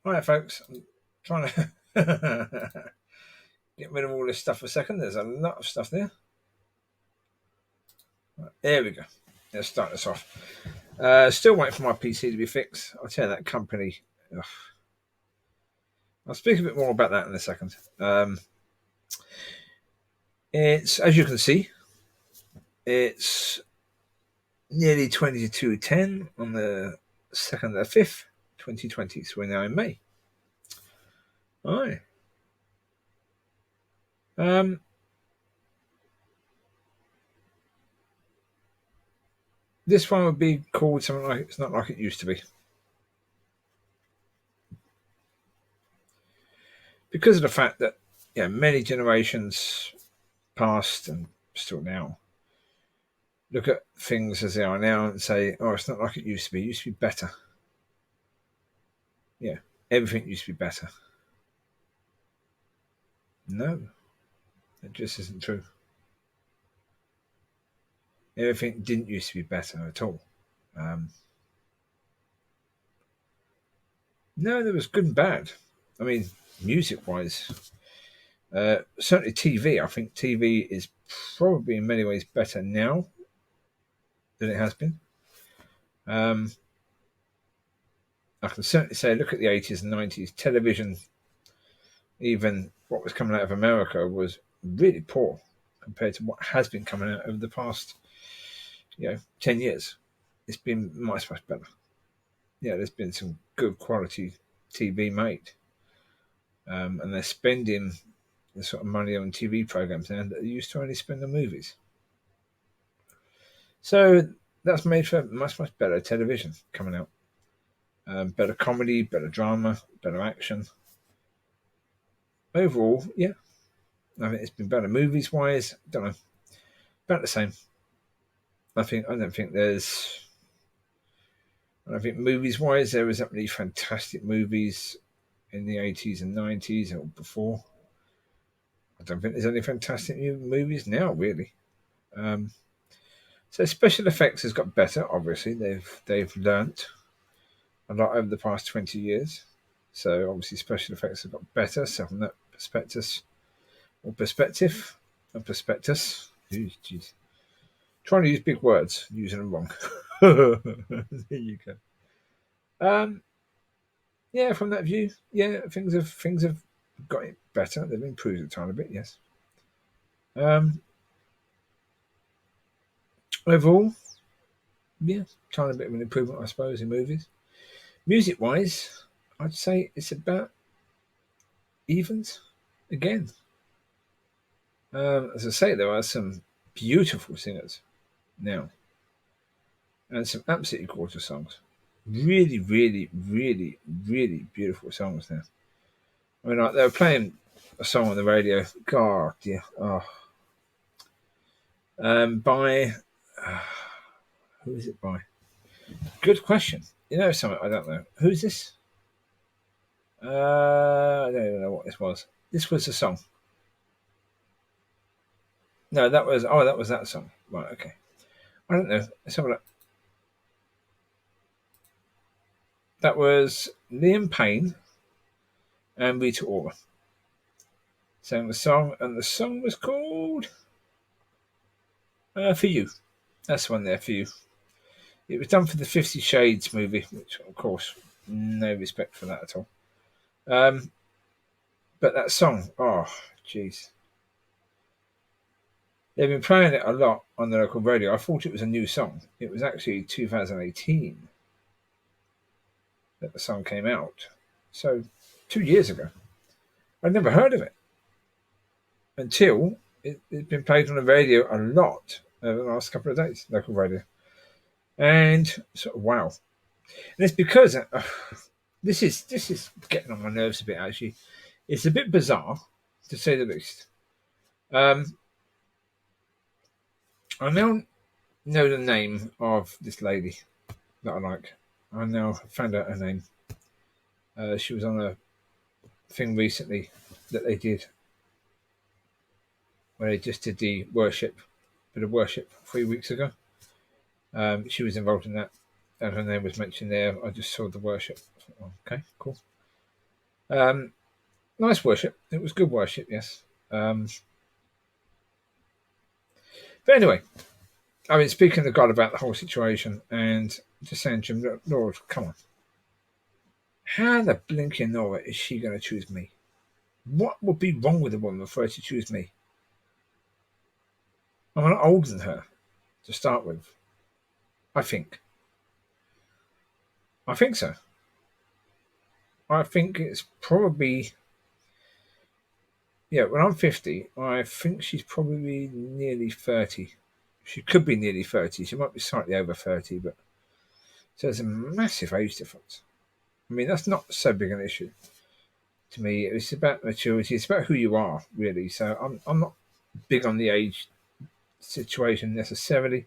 All right, folks. I'm trying to get rid of all this stuff for a second. There's a lot of stuff there. Right, there we go. Let's start this off. Still waiting for my PC to be fixed. I'll tell you that company. Ugh. I'll speak a bit more about that in a second. It's, as you can see, it's nearly 22:10 on the 2nd of the 5th, 2020. So we're now in May. All right. This one would be called something like It's Not Like It Used to Be. Because of the fact that many generations past and still now look at things as they are now and say, oh, it's not like it used to be. It used to be better. Yeah, everything used to be better. No, it just isn't true. Everything didn't used to be better at all. No, there was good and bad. I mean, music-wise, certainly TV. I think TV is probably in many ways better now than it has been. I can certainly say, look at the 80s and 90s. Television, even what was coming out of America, was really poor compared to what has been coming out over the past, 10 years. It's been much, much better. Yeah, there's been some good quality TV made. And they're spending the sort of money on TV programs now that they used to only spend on movies. So that's made for much, much better television coming out. Better comedy, better drama, better action. Overall, yeah, I think it's been better. Movies wise, don't know, about the same. I don't think movies wise there was really fantastic movies in the 80s and 90s or before. I don't think there's any fantastic new movies now, really. So special effects has got better. Obviously, they've learnt a lot over the past 20 years. So obviously, special effects have got better. So from that perspective, jeez, trying to use big words, using them wrong. There you go. Yeah, from that view, yeah, things have got it better. They've improved a tiny bit, yes. Overall, yeah, tiny bit of an improvement, I suppose, in movies. Music wise, I'd say it's about evens again. As I say, there are some beautiful singers now, and some absolutely gorgeous songs. Really, really, really, really beautiful songs now. I mean, like, they were playing a song on the radio. God, yeah. Oh. By who is it by? Good question. You know something? I don't know. Who's this? I don't even know what this was. This was a song. No, that was that song. Right, okay. I don't know. Let's have a look. That was Liam Payne and Rita Ora sang the song, and the song was called For You. That's the one there, For You. It was done for the 50 Shades movie, which, of course, no respect for that at all. But that song, oh, jeez. They've been playing it a lot on the local radio. I thought it was a new song. It was actually 2018 that the song came out. So 2 years ago. I'd never heard of it until it's been played on the radio a lot over the last couple of days, local radio. And sort of wow. And it's because this is getting on my nerves a bit, actually. It's a bit bizarre, to say the least. I now know the name of this lady that I like. I now found out her name. She was on a thing recently that they did where they just did the bit of worship 3 weeks ago. She was involved in that, and her name was mentioned there. I just saw the worship. Okay, cool. Nice worship. It was good worship, yes. But anyway, I mean, speaking to God about the whole situation and just saying to him, Lord, come on. How the blinking Nora is she going to choose me? What would be wrong with a woman for her to choose me? I'm not older than her to start with. I think. I think so. I think it's probably, yeah, when I'm 50, I think she's probably nearly 30. She could be nearly 30. She might be slightly over 30, but so there's a massive age difference. I mean, that's not so big an issue to me. It's about maturity. It's about who you are, really. So I'm not big on the age situation necessarily.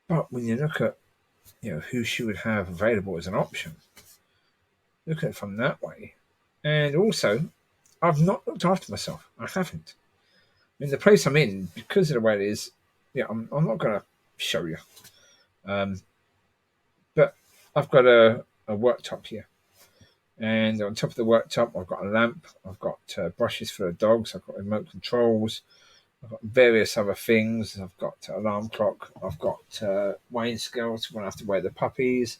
But when you look at who she would have available as an option, look at it from that way. And also, I've not looked after myself. I haven't. I mean, the place I'm in, because of the way it is, I'm not going to show you. But I've got a worktop here. And on top of the worktop, I've got a lamp. I've got brushes for the dogs. I've got remote controls. I've got various other things. I've got alarm clock. I've got weighing scales when I have to weigh the puppies.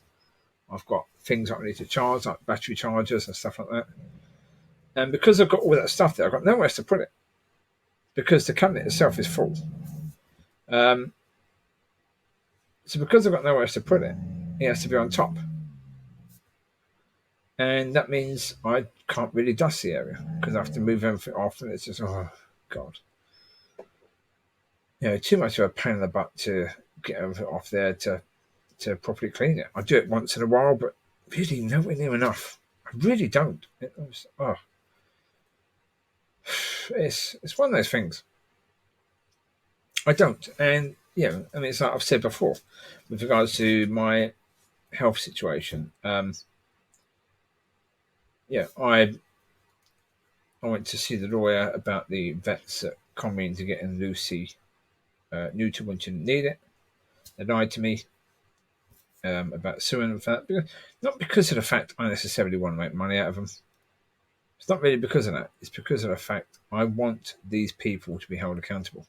I've got things I need to charge, like battery chargers and stuff like that. And because I've got all that stuff there, I've got nowhere else to put it because the cabinet itself is full. So because I've got nowhere else to put it, it has to be on top. And that means I can't really dust the area because I have to move everything off, and it's just, oh, God. Too much of a pain in the butt to get everything off there to properly clean it. I do it once in a while, but really nowhere near enough. I really don't. It's one of those things. I don't. And, I mean, it's like I've said before, with regards to my health situation, I went to see the lawyer about the vets that come in to getting Lucy neutered when she didn't need it. They lied to me about suing them for that. Not because of the fact I necessarily want to make money out of them. It's not really because of that. It's because of the fact I want these people to be held accountable.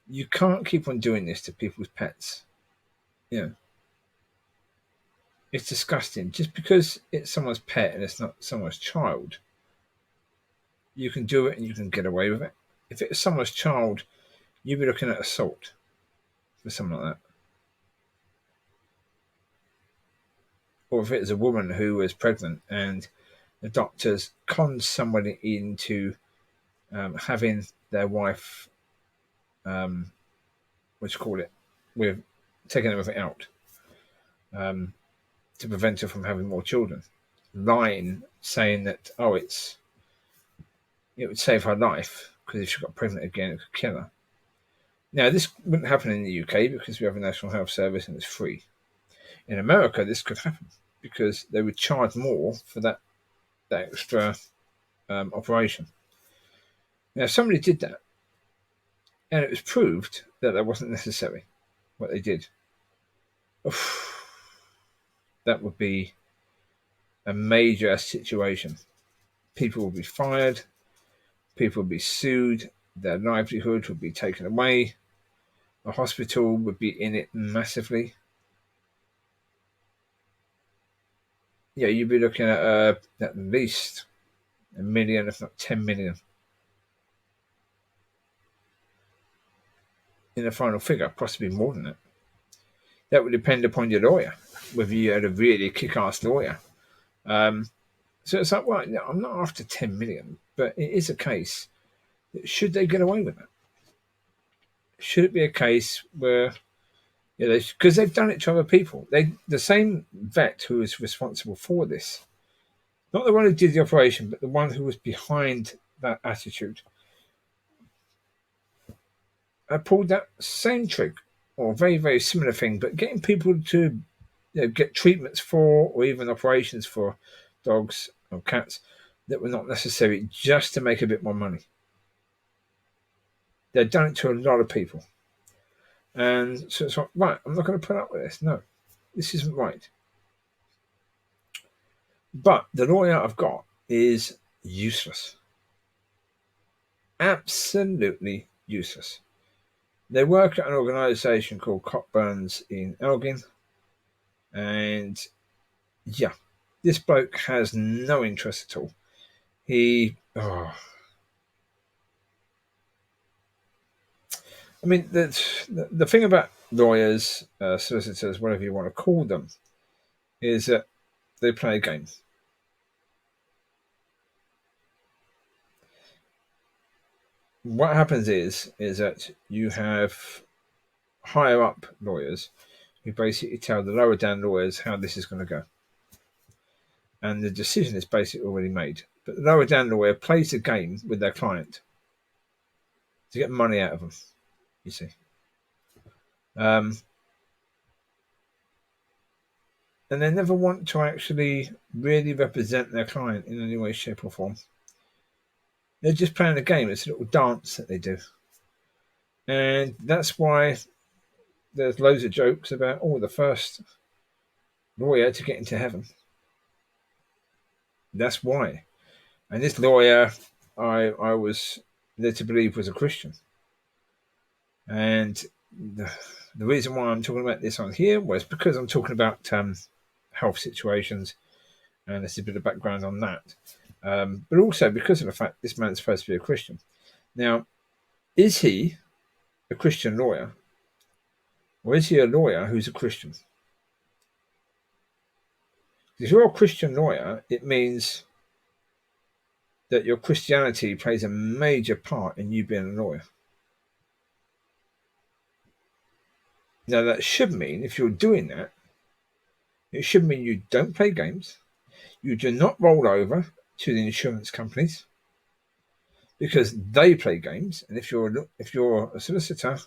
You can't keep on doing this to people's pets. It's disgusting. Just because it's someone's pet and it's not someone's child, you can do it and you can get away with it. If it's someone's child, you'd be looking at assault for something like that. Or if it's a woman who was pregnant and the doctors conned somebody into having their wife, with taking everything out to prevent her from having more children, lying, saying that it would save her life because if she got pregnant again, it could kill her. Now, this wouldn't happen in the UK because we have a National Health Service and it's free. In America, this could happen because they would charge more for that extra operation. Now, somebody did that, and it was proved that wasn't necessary, what they did. That would be a major situation. People would be fired, people would be sued, their livelihood would be taken away, the hospital would be in it massively. You'd be looking at least 1 million, if not 10 million. In the final figure, possibly more than that. That would depend upon your lawyer, whether you had a really kick-ass lawyer. So it's like, well, I'm not after 10 million, but it is a case that should they get away with that? Should it be a case where, because they've done it to other people. The same vet who was responsible for this, not the one who did the operation, but the one who was behind that attitude, pulled that same trick or very, very similar thing, but getting people to get treatments for or even operations for dogs or cats that were not necessary just to make a bit more money. They've done it to a lot of people. And so it's like, right, I'm not going to put up with this. No, this isn't right. But the lawyer I've got is useless. Absolutely useless. They work at an organisation called Cockburn's in Elgin. And yeah, this bloke has no interest at all. I mean, the thing about lawyers, solicitors, whatever you want to call them, is that they play a game. What happens is that you have higher up lawyers who basically tell the lower down lawyers how this is going to go. And the decision is basically already made. But the lower down lawyer plays the game with their client to get money out of them, you see. And they never want to actually really represent their client in any way, shape, or form. They're just playing a game. It's a little dance that they do. And that's why there's loads of jokes about, the first lawyer to get into heaven. That's why. And this lawyer, I was led to believe was a Christian. And the reason why I'm talking about this on here was because I'm talking about health situations, and there's a bit of background on that. But also because of the fact this man's supposed to be a Christian. Now, is he a Christian lawyer, or is he a lawyer who's a Christian? If you're a Christian lawyer, it means that your Christianity plays a major part in you being a lawyer. Now, that should mean, if you're doing that, it should mean you don't play games, you do not roll over to the insurance companies, because they play games, and if you're a solicitor,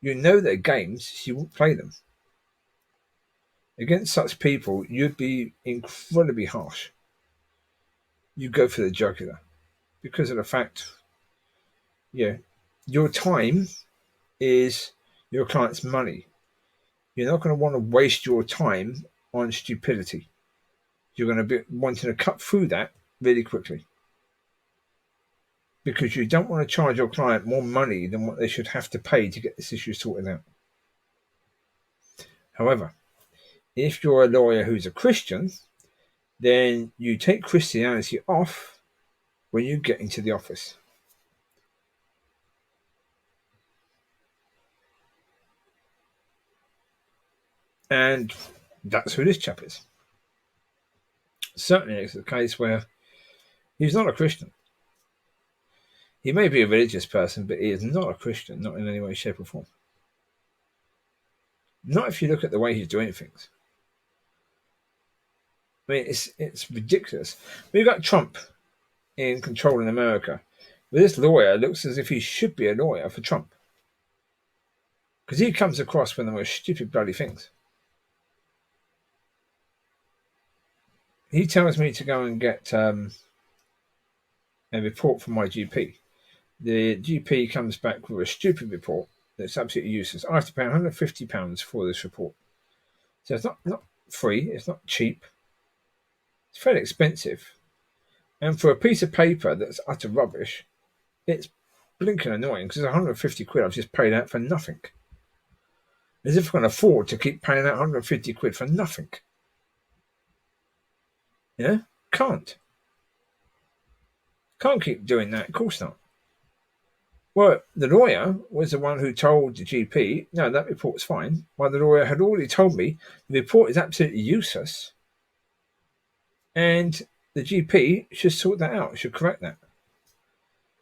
you know they're games, so you won't play them. Against such people, you'd be incredibly harsh. You go for the jugular because of the fact, your time is your client's money. You're not going to want to waste your time on stupidity. You're going to be wanting to cut through that really quickly because you don't want to charge your client more money than what they should have to pay to get this issue sorted out. However, if you're a lawyer who's a Christian, then you take Christianity off when you get into the office. And that's who this chap is. Certainly it's a case where he's not a Christian. He may be a religious person, but he is not a Christian, not in any way, shape, or form. Not if you look at the way he's doing things. I mean, it's ridiculous. We've got Trump in control in America, but this lawyer looks as if he should be a lawyer for Trump. Because he comes across with the most stupid bloody things. He tells me to go and get a report from my GP. The GP comes back with a stupid report that's absolutely useless. I have to pay £150 for this report. So it's not free, it's not cheap. It's fairly expensive. And for a piece of paper that's utter rubbish, it's blinking annoying because it's 150 quid I've just paid out for nothing. As if I can afford to keep paying out 150 quid for nothing. Can't. Can't keep doing that, of course not. Well, the lawyer was the one who told the GP, no, that report's fine. While the lawyer had already told me the report is absolutely useless. And the GP should sort that out, should correct that.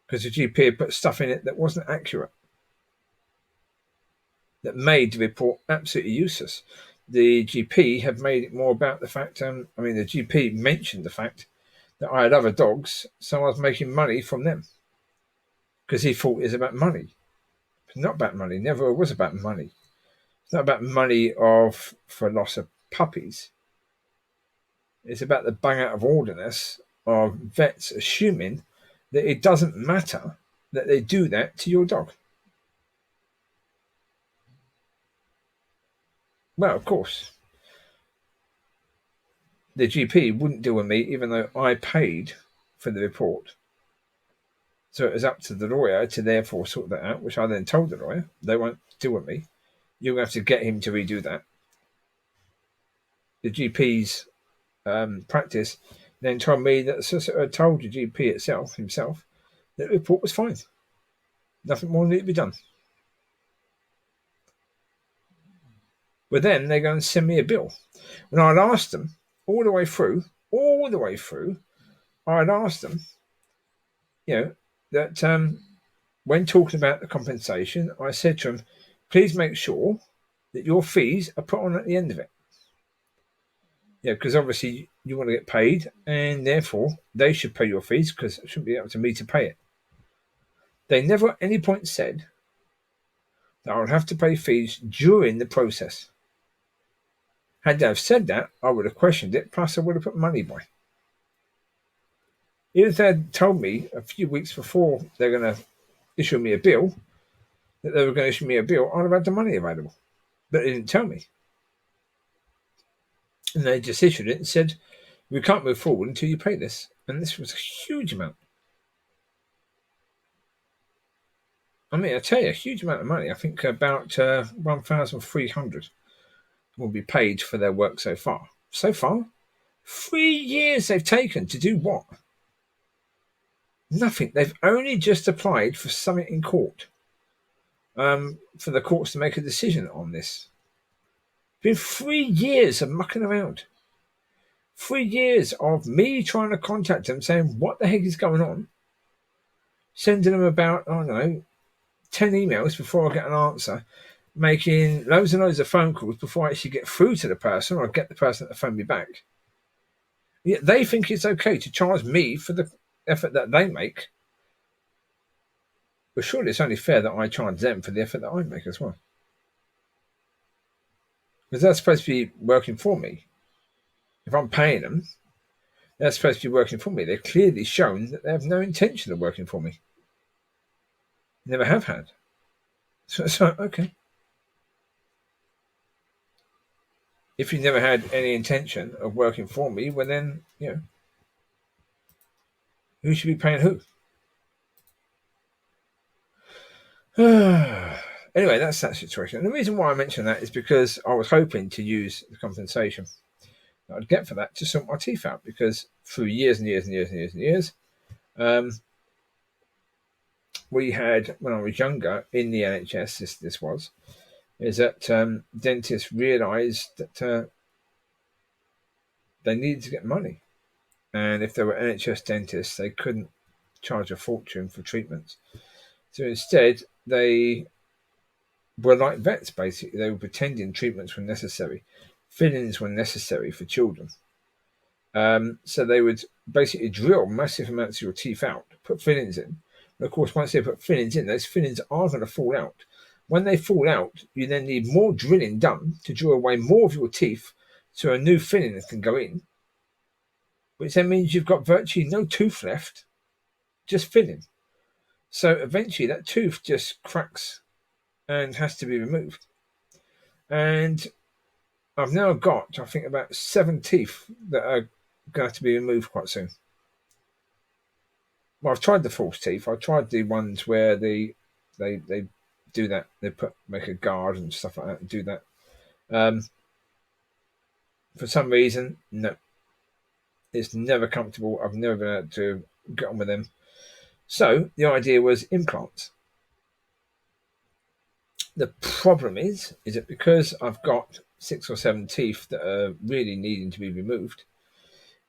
Because the GP had put stuff in it that wasn't accurate. That made the report absolutely useless. The GP had made it more about the fact, the GP mentioned the fact that I had other dogs, so I was making money from them. Because he thought it was about money. It's not about money, never was about money. It's not about money for loss of puppies. It's about the bang out of orderness of vets assuming that it doesn't matter that they do that to your dog. Well, of course. the GP wouldn't deal with me, even though I paid for the report. So it was up to the lawyer to therefore sort that out, which I then told the lawyer, they won't deal with me. You're going to have to get him to redo that. The GP's practice then told me that the solicitor had told the GP himself, that the report was fine. Nothing more needed to be done. But then they're going to send me a bill. When I'd asked them all the way through, I'd asked them, that when talking about the compensation, I said to them, please make sure that your fees are put on at the end of it. Because obviously you want to get paid, and therefore they should pay your fees, because it shouldn't be up to me to pay it. They never at any point said that I would have to pay fees during the process. Had they have said that, I would have questioned it, plus I would have put money by. Even if they had told me a few weeks before they're going to issue me a bill, that they were going to issue me a bill, I'd have had the money available. But they didn't tell me. And they just issued it and said, we can't move forward until you pay this. And this was a huge amount. I mean, I tell you, a huge amount of money. I think about 1,300 will be paid for their work so far. 3 years they've taken to do what? Nothing. They've only just applied for something in court, for the courts to make a decision on this. Been 3 years of mucking around. 3 years of me trying to contact them, saying what the heck is going on, sending them about, 10 emails before I get an answer, making loads and loads of phone calls before I actually get through to the person or get the person to phone me back. Yet they think it's okay to charge me for the effort that they make. But surely it's only fair that I charge them for the effort that I make as well. Because they're supposed to be working for me. If I'm paying them, they're supposed to be working for me. They've clearly shown that they have no intention of working for me. Never have had. So it's like, okay. If you never had any intention of working for me, well then, who should be paying who? Anyway, that's that situation. And the reason why I mention that is because I was hoping to use the compensation that I'd get for that to sort my teeth out, because through years and years and years and years and years, we had, when I was younger in the NHS, this was, is that dentists realised that they needed to get money. And if they were NHS dentists, they couldn't charge a fortune for treatments. So instead, they were like vets, basically. They were pretending treatments were necessary. Fillings were necessary for children. So they would basically drill massive amounts of your teeth out, put fillings in. And of course, once they put fillings in, those fillings are going to fall out. When they fall out, you then need more drilling done to drill away more of your teeth so a new filling can go in, which then means you've got virtually no tooth left, just filling. So eventually that tooth just cracks and has to be removed. And I've now got, I think, about 7 teeth that are going to have to be removed quite soon. Well, I've tried the false teeth. I've tried the ones where they do that. They make a guard and stuff like that and do that. For some reason, no. It's never comfortable. I've never been able to get on with them. So the idea was implants. The problem is that because I've got 6 or 7 teeth that are really needing to be removed,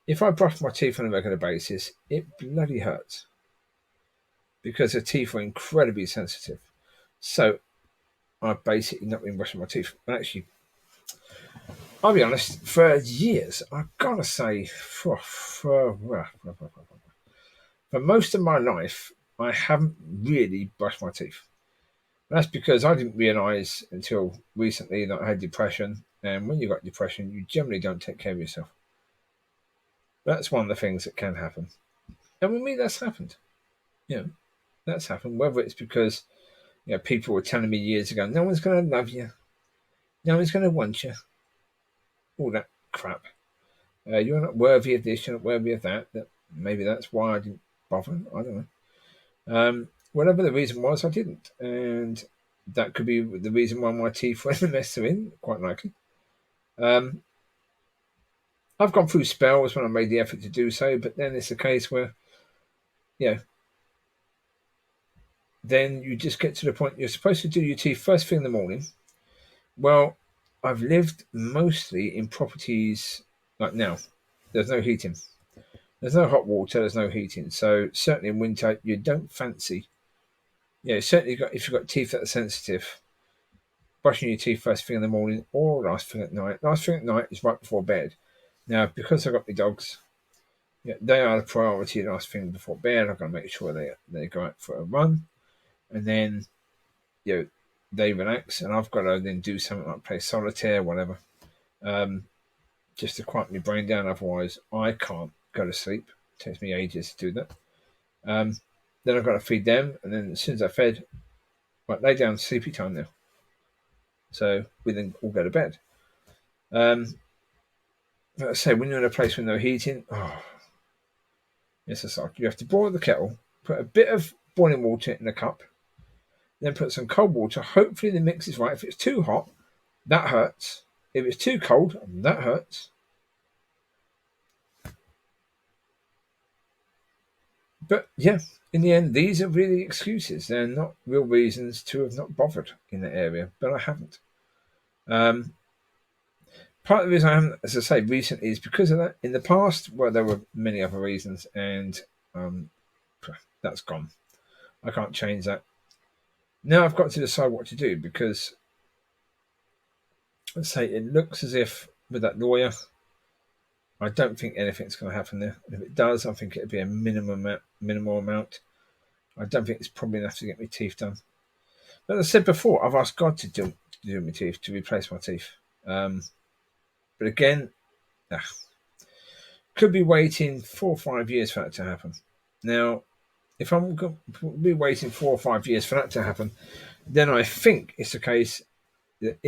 if I brush my teeth on a regular basis, it bloody hurts, because the teeth are incredibly sensitive. So I've basically not been brushing my teeth. And actually, I'll be honest, for years, I've got to say, for most of my life, I haven't really brushed my teeth. That's because I didn't realise until recently that I had depression. And when you've got depression, you generally don't take care of yourself. That's one of the things that can happen. And with me, that's happened. That's happened. Whether it's because people were telling me years ago, no one's going to love you. No one's going to want you. All that crap. You're not worthy of this, you're not worthy of that. Maybe that's why I didn't bother. I don't know. Whatever the reason was, I didn't. And that could be the reason why my teeth were in the mess they're in, quite likely. I've gone through spells when I made the effort to do so, but then it's a case where, yeah, then you just get to the point you're supposed to do your teeth first thing in the morning. Well, I've lived mostly in properties like now. There's no heating. There's no hot water. There's no heating. So certainly in winter, you don't fancy. Certainly if you've got teeth that are sensitive, brushing your teeth first thing in the morning or last thing at night. Last thing at night is right before bed. Now, because I've got my dogs, they are the priority last thing before bed. I've got to make sure they go out for a run. And then, they relax. And I've got to then do something like play solitaire, whatever. Just to quiet my brain down. Otherwise, I can't go to sleep. It takes me ages to do that. Then I've got to feed them. And then as soon as I fed, lay down, sleepy time now. So we then all go to bed. Like I say, when you're in a place with no heating, it's like you have to boil the kettle, put a bit of boiling water in a cup, then put some cold water. Hopefully the mix is right. If it's too hot, that hurts. If it's too cold, that hurts. But yeah, in the end, these are really excuses. They're not real reasons to have not bothered in the area, but I haven't. Part of the reason I haven't, as I say, recently is because of that. In the past, well, there were many other reasons, and that's gone. I can't change that. Now I've got to decide what to do because, let's say, it looks as if with that lawyer, I don't think anything's going to happen there. And if it does, I think it'd be a minimal amount. I don't think it's probably enough to get my teeth done. But as I said before, I've asked God to do my teeth, to replace my teeth. But again, could be waiting 4 or 5 years for that to happen. Now, if I'm going to be waiting 4 or 5 years for that to happen, then I think it's the case that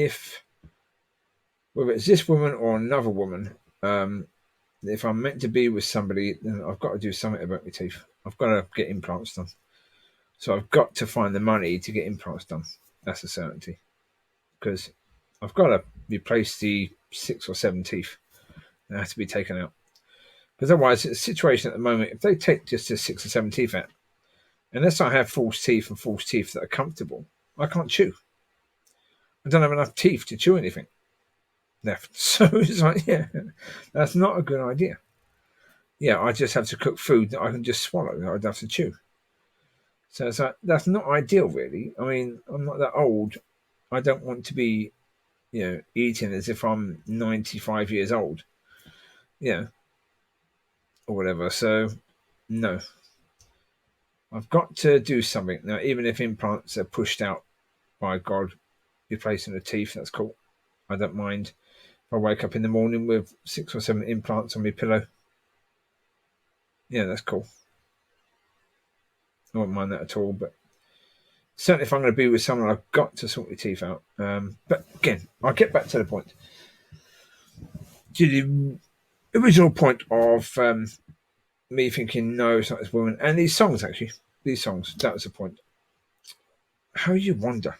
whether it's this woman or another woman, if I'm meant to be with somebody, then I've got to do something about my teeth. I've got to get implants done. So I've got to find the money to get implants done. That's a certainty. Because I've got to replace the 6 or 7 teeth that have to be taken out. Because otherwise, it's a situation at the moment, if they take just the 6 or 7 teeth out, unless I have false teeth and false teeth that are comfortable, I can't chew. I don't have enough teeth to chew anything left. So it's like, that's not a good idea. I just have to cook food that I can just swallow, that I don't have to chew. So it's like, that's not ideal, really. I mean, I'm not that old. I don't want to be, eating as if I'm 95 years old, or whatever. So, no. I've got to do something. Now, even if implants are pushed out by God, replacing the teeth, that's cool. I don't mind. If I wake up in the morning with 6 or 7 implants on my pillow, that's cool. I won't mind that at all, but certainly if I'm going to be with someone, I've got to sort my teeth out. But again, I'll get back to the point. To the original point of me thinking, no, it's not this woman. And these songs, that was the point. How you wonder.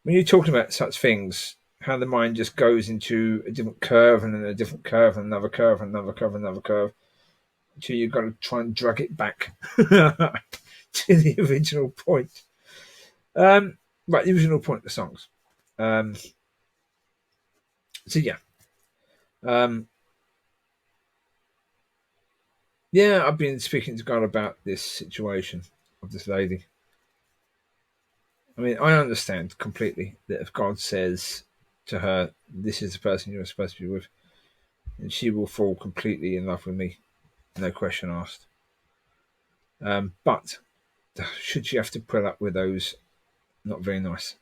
When you're talking about such things, how the mind just goes into a different curve and then a different curve and another curve and another curve and another curve. Until you've got to try and drag it back to the original point. The original point of the songs. I've been speaking to God about this situation of this lady. I mean, I understand completely that if God says to her, this is the person you're supposed to be with, and she will fall completely in love with me, no question asked. But should she have to put up with those not very nice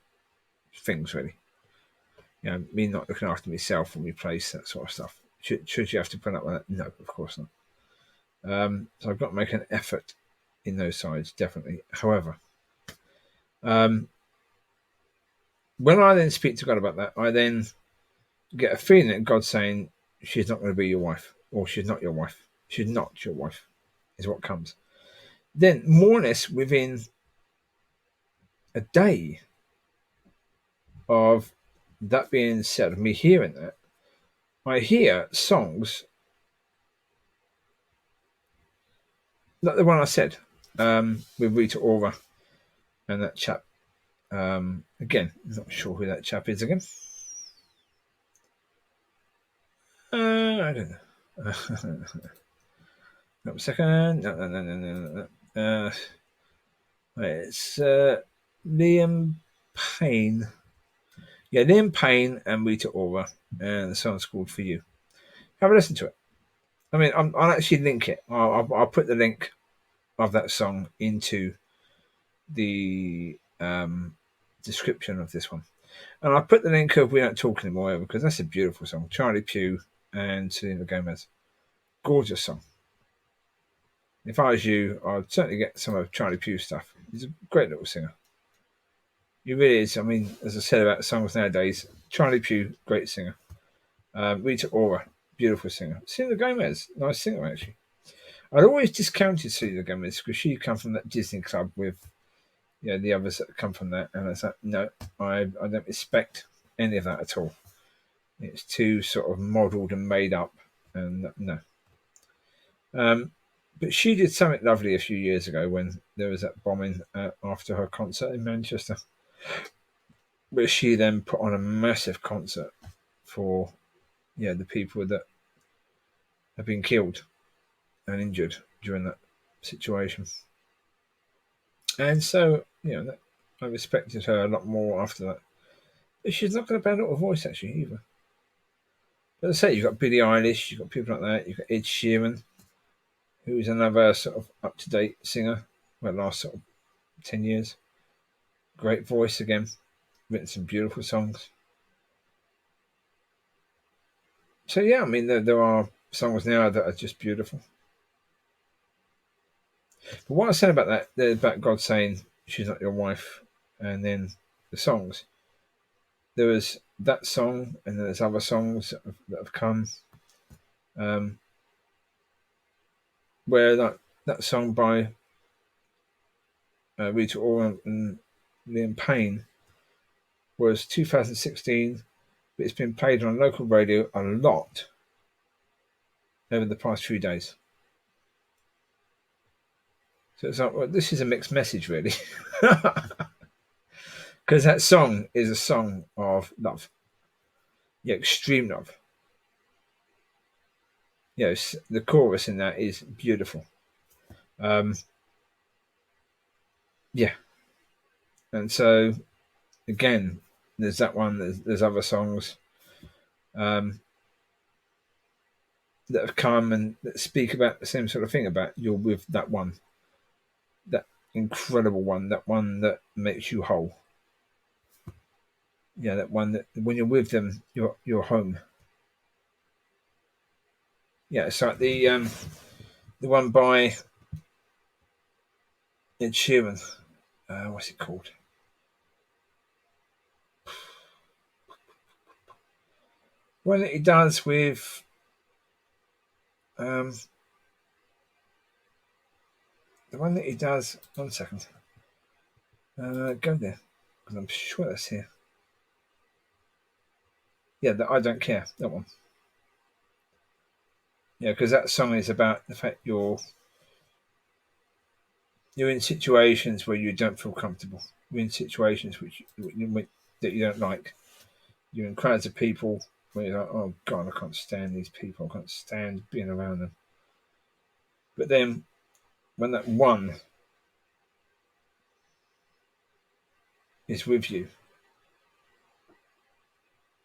things, really? Me not looking after myself and my place, that sort of stuff. Should you have to put up with that? No, of course not. So I've got to make an effort in those sides, definitely. However, when I then speak to God about that, I then get a feeling that God's saying, she's not going to be your wife, or she's not your wife. She's not your wife, is what comes. Then, more or less within a day of that being said, of me hearing that, I hear songs like the one I said with Rita Ora and that chap. Again, not sure who that chap is again. I don't know. Wait a second. No. It's Liam Payne. Yeah, Liam Payne and Rita Ora, and the song's called For You. Have a listen to it. I mean, I'll actually link it. I'll put the link of that song into the description of this one. And I'll put the link of We Don't Talk Anymore over, because that's a beautiful song. Charlie Puth and Selena Gomez. Gorgeous song. If I was you, I'd certainly get some of Charlie Puth's stuff. He's a great little singer. He really is. I mean, as I said about songs nowadays, Charlie Puth, great singer. Rita Ora, beautiful singer. Selena Gomez, nice singer actually. I'd always discounted Selena Gomez because she come from that Disney club with the others that come from that, and I was like, no, I don't respect any of that at all. It's too sort of modelled and made up, and no. But she did something lovely a few years ago when there was that bombing after her concert in Manchester, where she then put on a massive concert for the people that have been killed and injured during that situation. And so, I respected her a lot more after that. But she's not got a bad little voice, actually, either. But as I say, you've got Billie Eilish, you've got people like that, you've got Ed Sheeran, who's another sort of up-to-date singer, well, last sort of 10 years. Great voice again, written some beautiful songs. So, yeah, I mean, there are songs now that are just beautiful. But what I said about that, about God saying she's not your wife, and then the songs, there was that song, and there's other songs that have come, where that song by Rita Ora and Liam Payne was 2016, but it's been played on local radio a lot over the past few days. So it's like, well, this is a mixed message, really. Because that song is a song of love. Yeah, extreme love. The chorus in that is beautiful. Yeah. And so, again, there's that one, there's other songs that have come and that speak about the same sort of thing, about you're with that one, that incredible one, that one that makes you whole. Yeah, that one that when you're with them, you're home. Yeah, it's like the one by Ed Sheeran. What's it called? One that he does with the one that he does. 1 second. Go there, because I'm sure that's here. Yeah, that I Don't Care. That one. Yeah, because that song is about the fact you're in situations where you don't feel comfortable. You're in situations that you don't like. You're in crowds of people where you're like, oh God, I can't stand these people. I can't stand being around them. But then when that one is with you,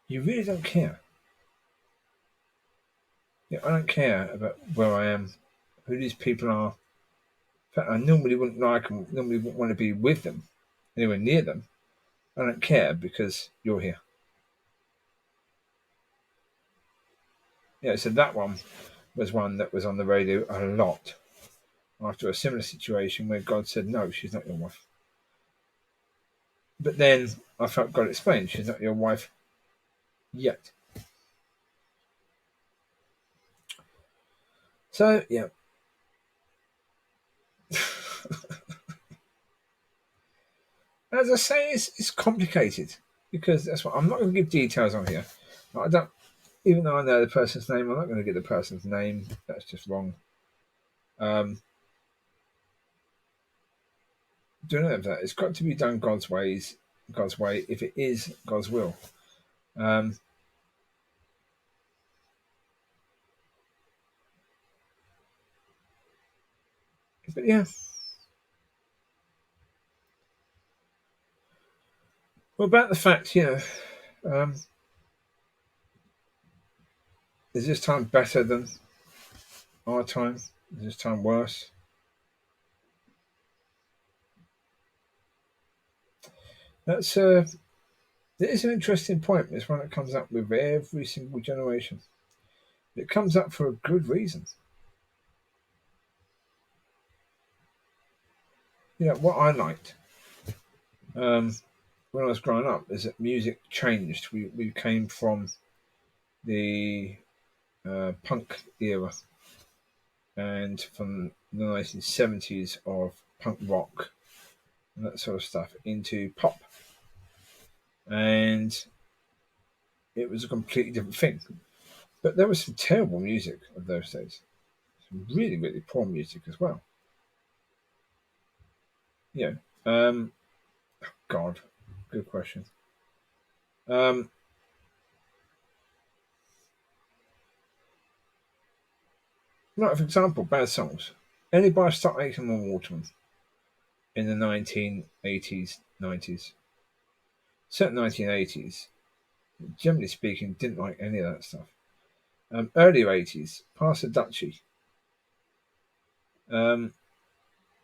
you really don't care. I don't care about where I am, who these people are. In fact, I normally wouldn't like them, normally wouldn't want to be with them, anywhere near them. I don't care because you're here. So that one was one that was on the radio a lot after a similar situation where God said, no, she's not your wife. But then I felt God explained, she's not your wife yet. So yeah, as I say, it's complicated because that's what I'm not going to give details on here. I don't, even though I know the person's name, I'm not going to give the person's name. That's just wrong. Do know that it's got to be done God's ways, God's way. If it is God's will, um, but yeah. Well, about the fact, is this time better than our time? Is this time worse? That's it is an interesting point. It's one that comes up with every single generation. It comes up for a good reason. What I liked when I was growing up is that music changed. We came from the punk era and from the 1970s of punk rock and that sort of stuff into pop. And it was a completely different thing. But there was some terrible music of those days. Some really, really poor music as well. Yeah. Um, God, good question. Um, like, for example, bad songs. Anybody start Aiken and Waterman in the 1980s, 90s, certain 1980s, generally speaking, didn't like any of that stuff. Earlier 80s, Pastor Dutchy um,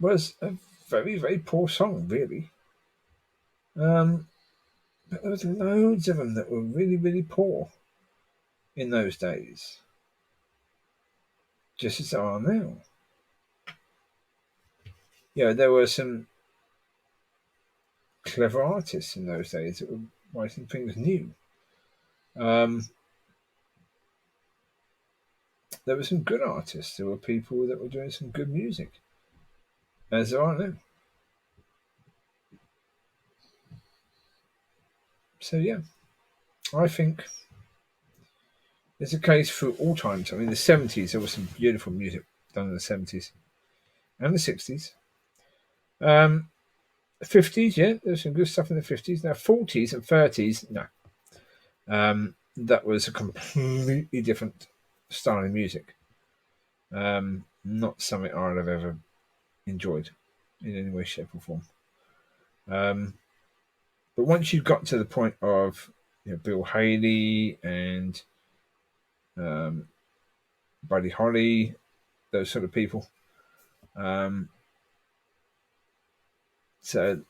was a very, very poor song, really. Um, but there was loads of them that were really, really poor in those days, just as there are now. There were some clever artists in those days that were writing things new. Um, there were some good artists. There were people that were doing some good music, as there are now. So yeah, I think it's a case through all times. I mean, the 70s, there was some beautiful music done in the 70s and the 60s. 50s, yeah, there's some good stuff in the 50s. Now, 40s and 30s, no. That was a completely different style of music. Not something I'd have ever enjoyed in any way, shape, or form. But once you got to the point of Bill Haley and um, Buddy Holly, those sort of people, so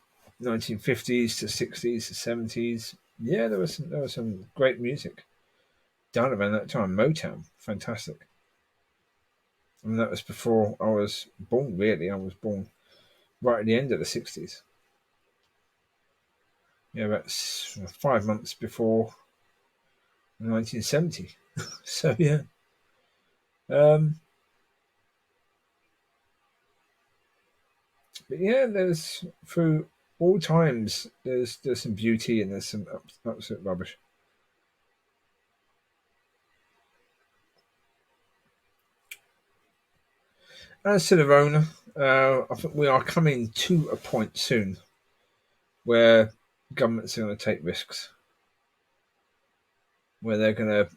1950s to 60s to 70s, yeah, there was some great music done around that time. Motown, fantastic. I mean, that was before I was born. Really, I was born right at the end of the 60s. About 5 months before 1970. So yeah, um, but yeah, there's through all times there's some beauty and there's some absolute rubbish. As to the Rona, I think we are coming to a point soon where governments are going to take risks, where they're going to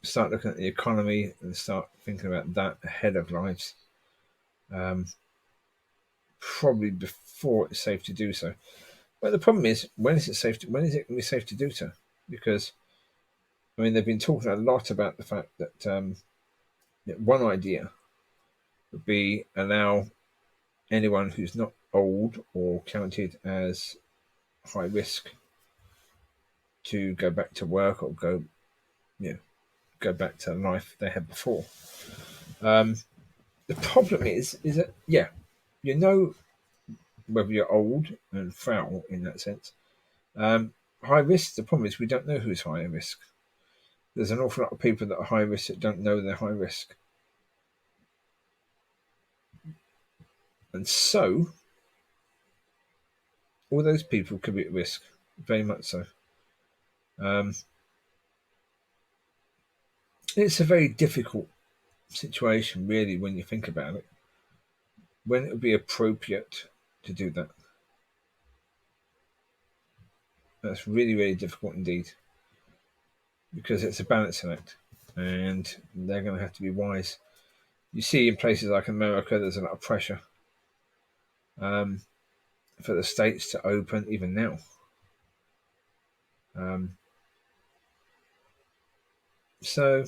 start looking at the economy and start thinking about that ahead of lives. Um, Probably before it's safe to do so. But the problem is, when is it safe? When is it going to be safe to do so? Because I mean, they've been talking a lot about the fact that one idea would be allow anyone who's not old or counted as high risk to go back to work or go back to the life they had before. The problem is that you know whether you're old and frail in that sense. High risk. The problem is we don't know who's high risk. There's an awful lot of people that are high risk that don't know they're high risk. And so, all those people could be at risk, very much so. It's a very difficult situation, really, when you think about it. When it would be appropriate to do that. That's really, really difficult indeed, because it's a balancing act, and they're going to have to be wise. You see, in places like America, there's a lot of pressure for the states to open, even now. So,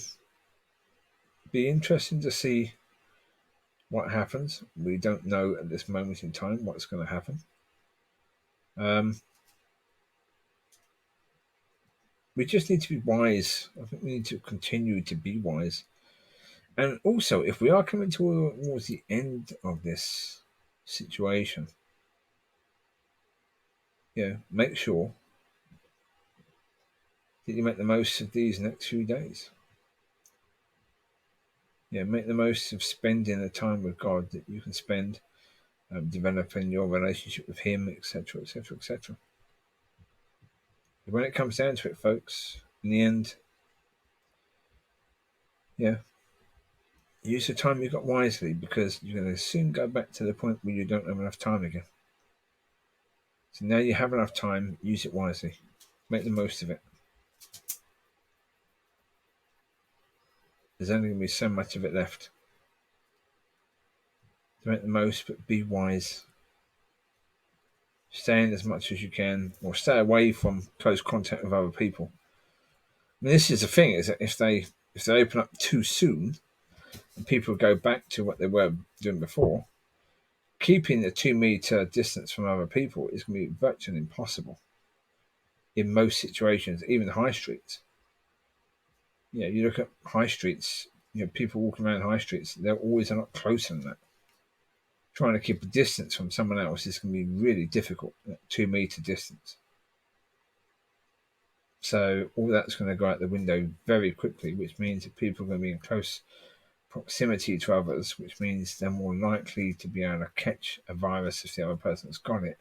be interesting to see what happens. We don't know at this moment in time what's going to happen. We just need to be wise. I think we need to continue to be wise. And also, if we are coming towards the end of this situation, make sure that you make the most of these next few days. Make the most of spending the time with God that you can spend, developing your relationship with Him, etc., etc., etc. When it comes down to it, folks, in the end, use the time you've got wisely, because you're going to soon go back to the point where you don't have enough time again. So now you have enough time, use it wisely. Make the most of it. There's only going to be so much of it left. To make the most, but be wise. Stay in as much as you can, or stay away from close contact with other people. I mean, this is the thing, is that if they open up too soon and people go back to what they were doing before, keeping the 2-meter distance from other people is going to be virtually impossible in most situations, even high streets. You look at high streets, people walking around high streets, they're always a lot closer than that. Trying to keep a distance from someone else is going to be really difficult, that 2-meter distance. So all that's going to go out the window very quickly, which means that people are going to be in close proximity to others, which means they're more likely to be able to catch a virus if the other person's got it.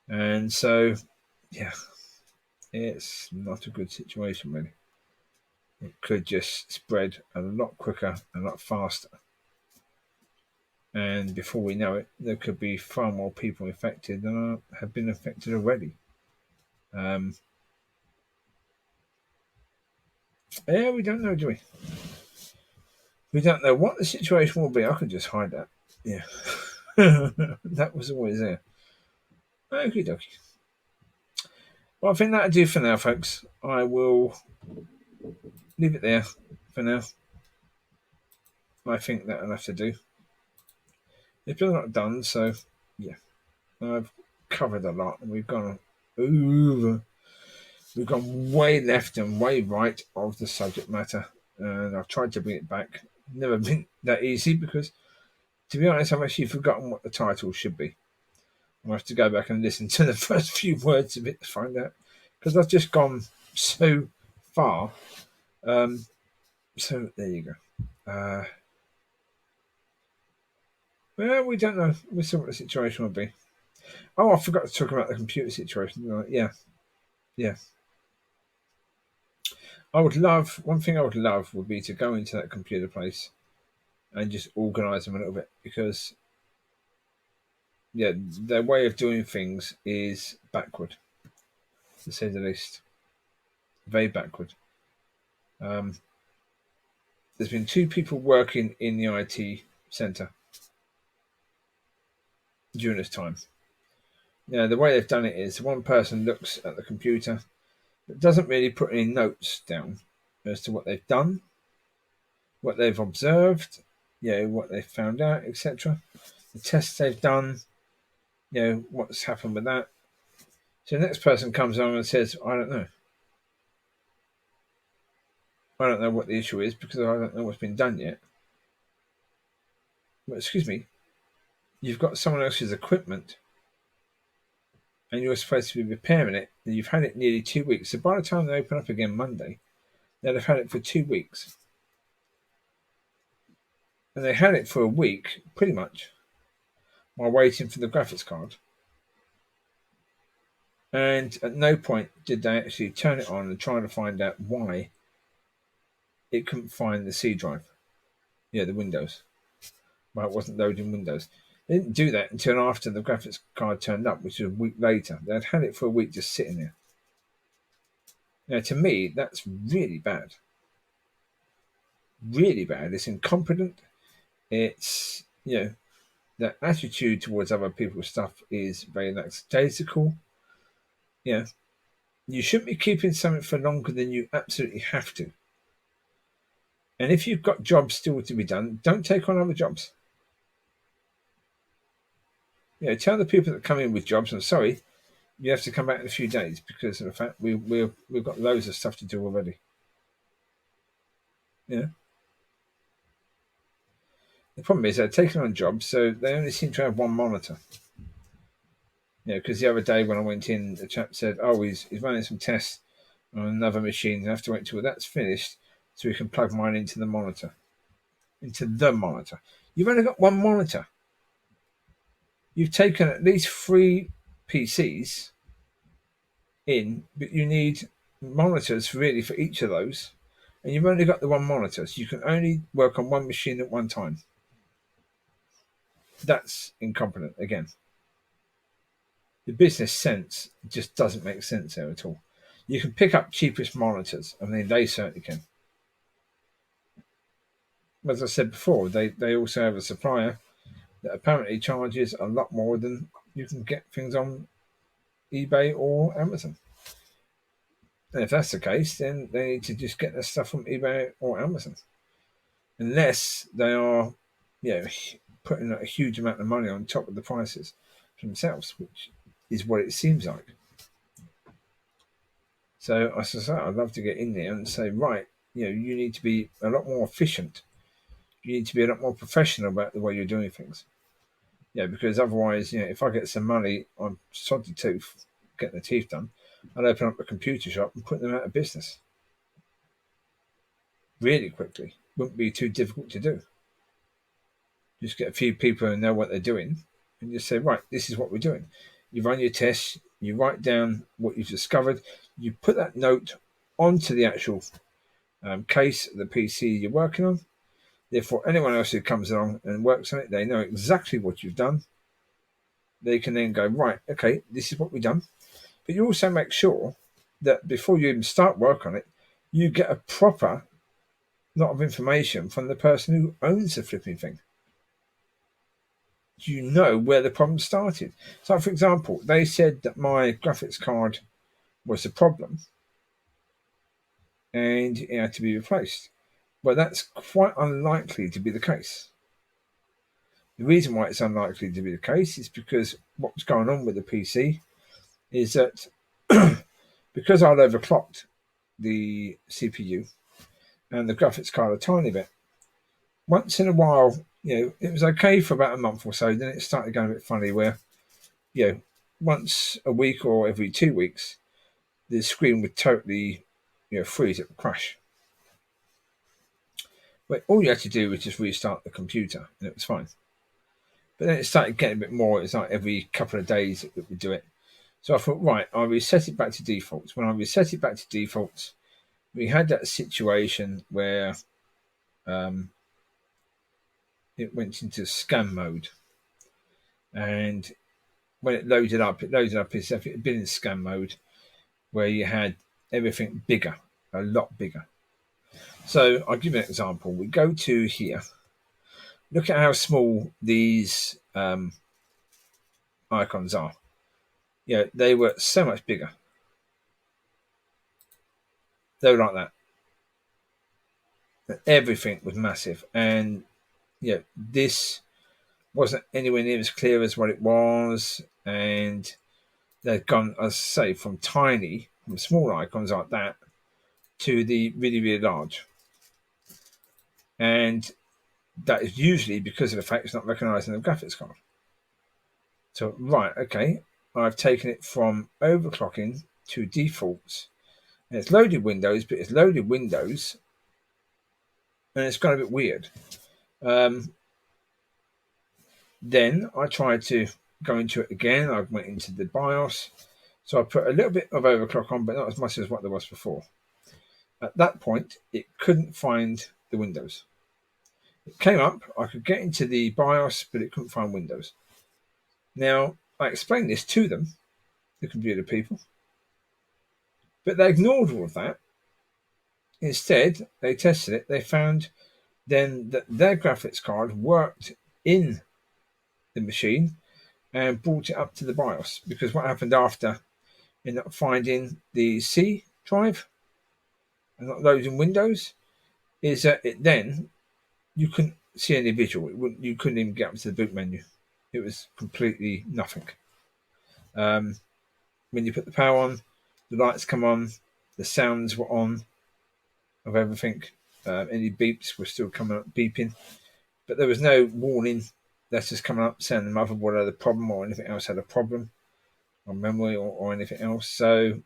And so, it's not a good situation, really. It could just spread a lot quicker, a lot faster. And before we know it, there could be far more people infected than have been infected already. We don't know, do we? We don't know what the situation will be. I could just hide that. Yeah. That was always there. Okie dokie. Well, I think that'll do for now, folks. I will leave it there for now. I think that'll have to do. It's still not done, so yeah. I've covered a lot, and we've gone over. We've gone way left and way right of the subject matter, and I've tried to bring it back. Never been that easy, because, to be honest, I've actually forgotten what the title should be. I'll have to go back and listen to the first few words of it to find out, because I've just gone so far. So there you go. Well, we don't know. We'll see what the situation will be. Oh, I forgot to talk about the computer situation. Yeah. One thing I would love would be to go into that computer place and just organise them a little bit, because, their way of doing things is backward, to say the least. Very backward. There's been 2 people working in the IT centre during this time. The way they've done it is one person looks at the computer but doesn't really put any notes down as to what they've done, what they've observed, what they've found out, etc. The tests they've done, what's happened with that. So the next person comes on and says, I don't know. I don't know what the issue is, because I don't know what's been done yet. But excuse me, you've got someone else's equipment and you're supposed to be repairing it, and you've had it nearly 2 weeks. So by the time they open up again Monday, they'll have had it for 2 weeks. And they had it for a week, pretty much. while waiting for the graphics card. And at no point did they actually turn it on and try to find out why it couldn't find the C drive. Yeah, the Windows. Well, it wasn't loading Windows. They didn't do that until after the graphics card turned up, which was a week later. They'd had it for a week just sitting there. Now, to me, that's really bad. Really bad. It's incompetent. It's, the attitude towards other people's stuff is very lackadaisical. You shouldn't be keeping something for longer than you absolutely have to. And if you've got jobs still to be done, don't take on other jobs. Tell the people that come in with jobs, I'm sorry, you have to come back in a few days because of the fact we've got loads of stuff to do already. The problem is they're taking on jobs, so they only seem to have one monitor. Because the other day when I went in, the chap said, "Oh, he's running some tests on another machine. I have to wait till that's finished so we can plug mine into the monitor." You've only got one monitor. You've taken at least 3 PCs in, but you need monitors really for each of those. And you've only got the one monitor, so you can only work on one machine at one time. That's incompetent again. The business sense just doesn't make sense there at all. You can pick up cheapest monitors. I mean, they certainly can. As I said before, they also have a supplier that apparently charges a lot more than you can get things on eBay or Amazon. And if that's the case, then they need to just get their stuff from eBay or Amazon. Unless they are, putting a huge amount of money on top of the prices for themselves, which is what it seems like. So I say, I'd love to get in there and say, right, you need to be a lot more efficient. You need to be a lot more professional about the way you're doing things. Because otherwise, if I get some money on sod the tooth, getting the teeth done, I'd open up a computer shop and put them out of business really quickly. Wouldn't be too difficult to do. Just get a few people who know what they're doing and just say, right, this is what we're doing. You run your tests, you write down what you've discovered, you put that note onto the actual case of the PC you're working on. Therefore, anyone else who comes along and works on it, they know exactly what you've done. They can then go, right, okay, this is what we've done. But you also make sure that before you even start work on it, you get a proper lot of information from the person who owns the flipping thing. You know where the problem started. So, for example, they said that my graphics card was the problem and it had to be replaced. Well, that's quite unlikely to be the case. The reason why it's unlikely to be the case is because what's going on with the PC is that because I'd overclocked the CPU and the graphics card a tiny bit, once in a while, it was okay for about a month or so. Then it started going a bit funny where, once a week or every 2 weeks, the screen would totally, freeze. It would crash. But all you had to do was just restart the computer and it was fine. But then it started getting a bit more. It's like every couple of days it would do it. So I thought, right, I'll reset it back to defaults. When I reset it back to defaults, we had that situation where it went into scan mode. And when it loaded up as if it had been in scan mode, where you had everything bigger, a lot bigger. So I'll give you an example. We go to here. Look at how small these icons are. They were so much bigger. They were like that. Everything was massive. And this wasn't anywhere near as clear as what it was. And they've gone, as I say, from small icons like that to the really, really large. And that is usually because of the fact it's not recognizing the graphics card. So, right, okay, I've taken it from overclocking to defaults. And it's loaded Windows, but it's loaded Windows and it's gone a bit weird. Then I tried to go into it again. I went into the BIOS. So I put a little bit of overclock on, but not as much as what there was before. At that point, it couldn't find the Windows. It came up, I could get into the BIOS, but it couldn't find Windows. Now, I explained this to them, the computer people, but they ignored all of that. Instead, they tested it. They found then that their graphics card worked in the machine and brought it up to the BIOS. Because what happened after in not finding the C drive and not loading Windows is that it then you couldn't see any visual. You couldn't even get up to the boot menu. It was completely nothing. When you put the power on, the lights come on, the sounds were on of everything. Any beeps were still coming up, beeping, but there was no warning letters coming up saying the motherboard had a problem or anything else had a problem, or memory or anything else. So,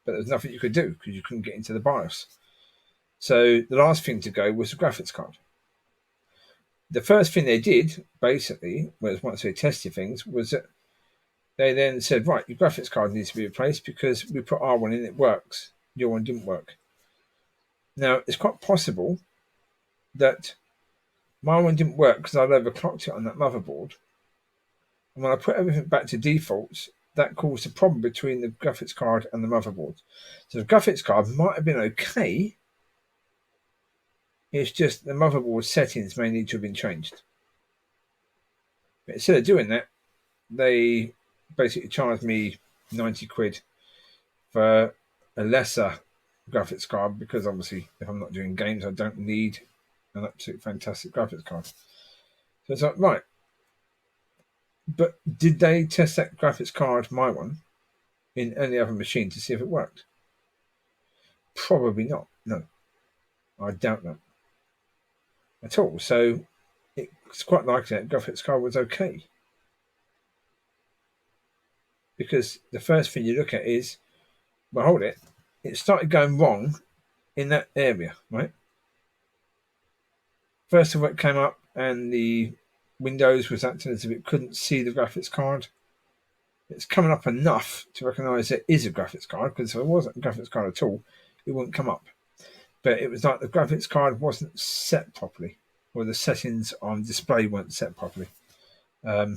but there was nothing you could do because you couldn't get into the BIOS. So the last thing to go was the graphics card. The first thing they did, basically, was once they tested things, was that they then said, right, your graphics card needs to be replaced because we put R1 in, it works. Your one didn't work. Now, it's quite possible that my one didn't work because I'd overclocked it on that motherboard. And when I put everything back to defaults, that caused a problem between the graphics card and the motherboard. So the graphics card might have been okay. It's just the motherboard settings may need to have been changed. But instead of doing that, they basically charged me 90 quid for a lesser graphics card because obviously if I'm not doing games, I don't need an absolute fantastic graphics card. So it's like, right. But did they test that graphics card, my one, in any other machine to see if it worked? Probably not. No. I doubt that at all. So it's quite likely that graphics card was okay. Because the first thing you look at is, well, hold it. It started going wrong in that area, right? First of all, it came up and the Windows was acting as if it couldn't see the graphics card. It's coming up enough to recognise it is a graphics card, because if it wasn't a graphics card at all, it wouldn't come up. But it was like the graphics card wasn't set properly, or the settings on display weren't set properly. So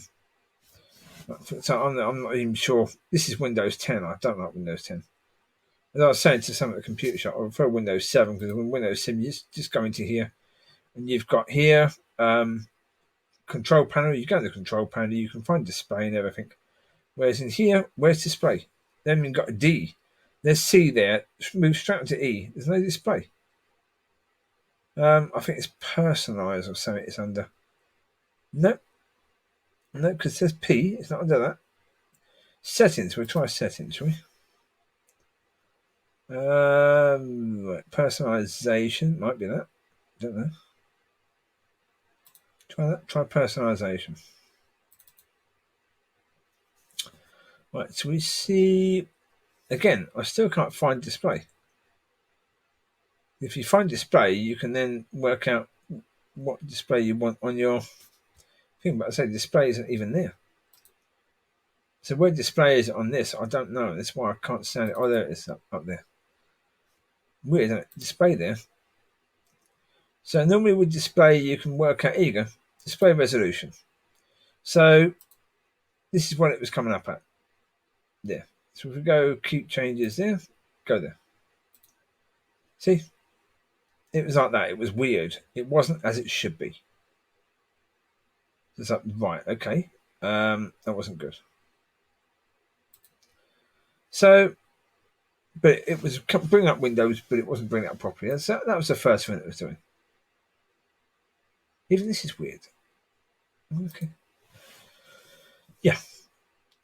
I'm not even sure. This is Windows 10. I don't like Windows 10. As I was saying to some at the computer shop, I prefer Windows 7 because when Windows 7, you just go into here and you've got here control panel. You go to the control panel, you can find display and everything. Whereas in here, where's display? Then we've got a D. There's C there. Move straight to E. There's no display. I think it's personalised or something it's under. Nope. No, because it says P. It's not under that. Settings. We'll try settings, shall we? Personalisation. Might be that. Don't know. Try that. Try personalisation. Right, so we see... Again, I still can't find display. If you find display, you can then work out what display you want on your thing. But I say display isn't even there. So where display is on this, I don't know. That's why I can't stand it. Oh, there it is up there. Weird, isn't it? Display there. So normally with display, you can work out, here you go, display resolution. So this is what it was coming up at. There. So if we go keep changes there, go there. See? It was like that. It was weird. It wasn't as it should be. It's like, right, okay. That wasn't good. So, but it was bringing up Windows, but it wasn't bringing it up properly. So that was the first thing it was doing. Even this is weird. Okay. Yeah.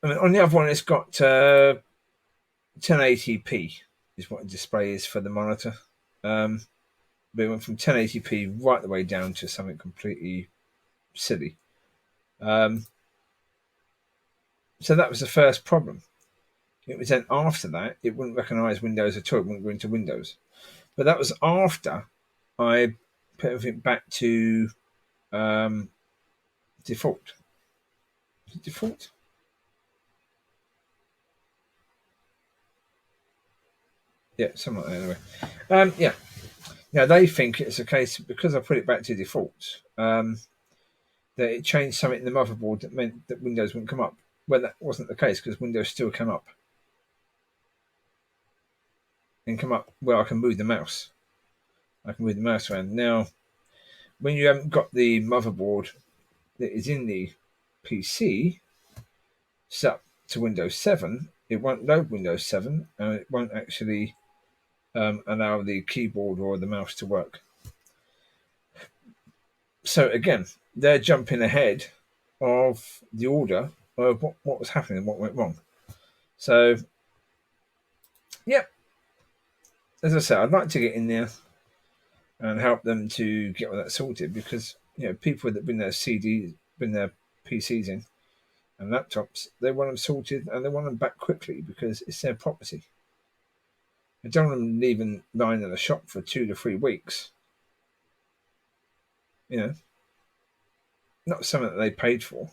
I mean, on the other one, it's got 1080p is what the display is for the monitor. But it went from 1080p right the way down to something completely silly. So that was the first problem. It was then after that, it wouldn't recognise Windows at all. It wouldn't go into Windows. But that was after I put everything back to default. Is it default? Yeah, something like that anyway. Yeah. Now they think it's a case because I put it back to default, that it changed something in the motherboard that meant that Windows wouldn't come up. Well, that wasn't the case because Windows still came up. And come up where I can move the mouse. I can move the mouse around. Now, when you haven't got the motherboard that is in the PC set up to Windows 7, it won't load Windows 7 and it won't actually allow the keyboard or the mouse to work. So again, they're jumping ahead of the order of what was happening and what went wrong. So, yeah, as I said, I'd like to get in there and help them to get all that sorted because people that bring their CDs, bring their PCs in and laptops, they want them sorted and they want them back quickly because it's their property. They don't want them leaving lying in the shop for 2 to 3 weeks. Not something that they paid for.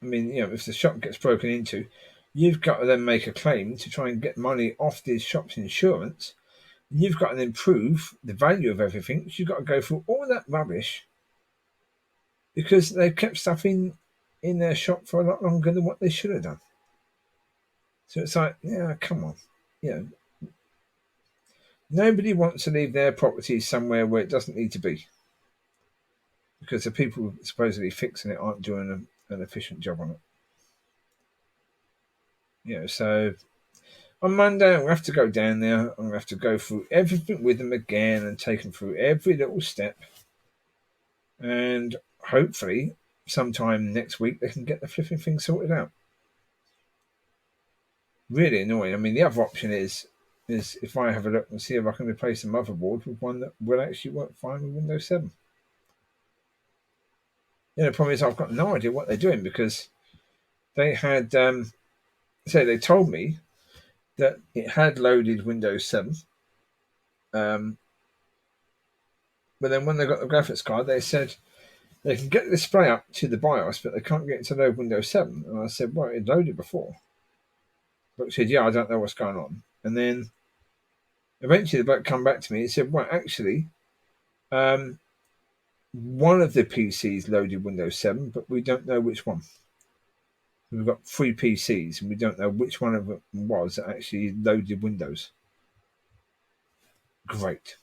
I mean, if the shop gets broken into, you've got to then make a claim to try and get money off the shop's insurance. You've got to then prove the value of everything. So you've got to go through all that rubbish because they've kept stuff in their shop for a lot longer than what they should have done. So it's like, yeah, come on. Nobody wants to leave their property somewhere where it doesn't need to be because the people supposedly fixing it aren't doing an efficient job on it. So on Monday, I'm going to have to go down there. I'm going to have to go through everything with them again and take them through every little step. And hopefully, sometime next week, they can get the flipping thing sorted out. Really annoying. I mean, the other option is if I have a look and see if I can replace the motherboard with one that will actually work fine with Windows 7. The problem is I've got no idea what they're doing because they had, they told me that it had loaded Windows 7. But then when they got the graphics card, they said they can get the display up to the BIOS, but they can't get it to load Windows 7. And I said, well, it loaded before. But said, yeah, I don't know what's going on. And then eventually the bloke come back to me and said, well, actually, one of the PCs loaded Windows 7, but we don't know which one. We've got 3 PCs, and we don't know which one of them was that actually loaded Windows. Great.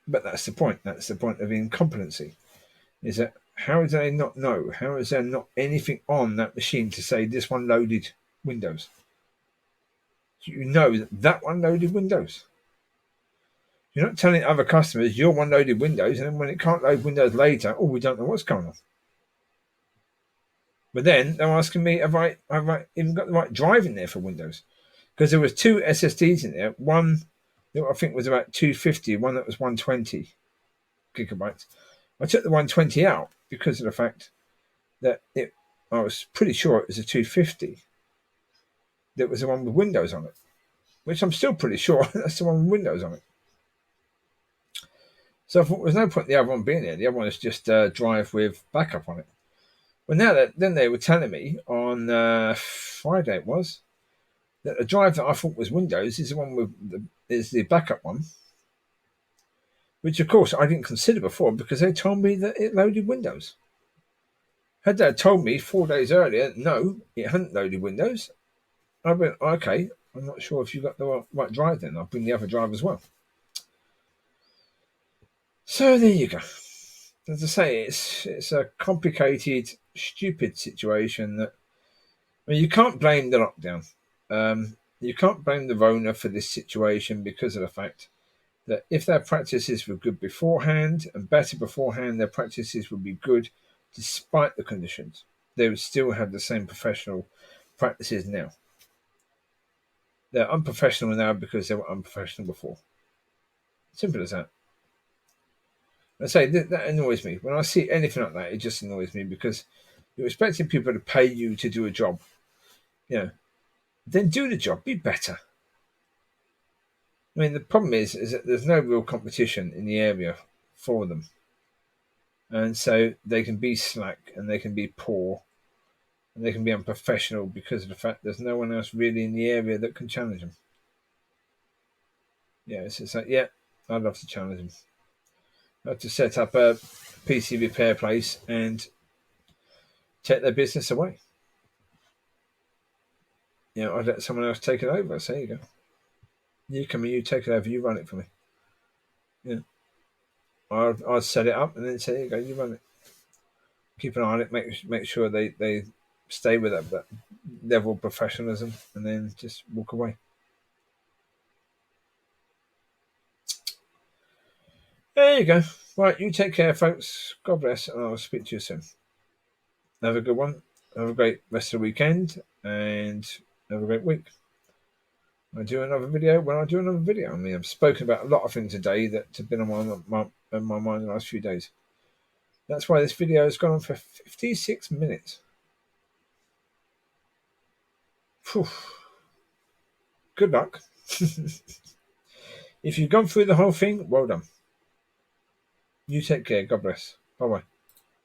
But that's the point. That's the point of incompetency. Is that how do they not know? How is there not anything on that machine to say this one loaded Windows? You know that one loaded Windows. You're not telling other customers your one loaded Windows, and then when it can't load Windows later, we don't know what's going on. But then they're asking me, have I even got the right drive in there for Windows? Because there was 2 SSDs in there. One that I think was about 250, one that was 120 gigabytes. I took the 120 out because of the fact that I was pretty sure it was a 250. That was the one with Windows on it, which I'm still pretty sure that's the one with Windows on it. So I thought there's no point in the other one being there. The other one is just a drive with backup on it. Well, then they were telling me on Friday it was that the drive that I thought was Windows is the one with the backup one, which of course I didn't consider before because they told me that it loaded Windows. Had they told me 4 days earlier, no, it hadn't loaded Windows, I went, okay, I'm not sure if you got the right drive then. I'll bring the other drive as well. So there you go. As I say, it's a complicated, stupid situation that you can't blame the lockdown. You can't blame the Rona for this situation because of the fact that if their practices were good beforehand and better beforehand, their practices would be good despite the conditions. They would still have the same professional practices now. They're unprofessional now because they were unprofessional before. Simple as that. I say that annoys me. When I see anything like that, it just annoys me because you're expecting people to pay you to do a job. Then do the job. Be better. I mean, the problem is that there's no real competition in the area for them. And so they can be slack and they can be poor and they can be unprofessional because of the fact there's no one else really in the area that can challenge them. Yeah, it's just like, yeah, I'd love to challenge them. I'd love to set up a PC repair place and take their business away. I'd let someone else take it over. So there you go. You come and you take it over, you run it for me. Yeah. I'd set it up and then say, there you go, you run it. Keep an eye on it, make sure they stay with that level of professionalism and then just walk away. There you go. Right, you take care, folks. God bless, and I'll speak to you soon. Have a good one. Have a great rest of the weekend, and have a great week. I'll do another video when I do another video. I mean, I've spoken about a lot of things today that have been on my mind the last few days. That's why this video has gone on for 56 minutes. Whew. Good luck. If you've gone through the whole thing, well done. You take care. God bless. Bye-bye.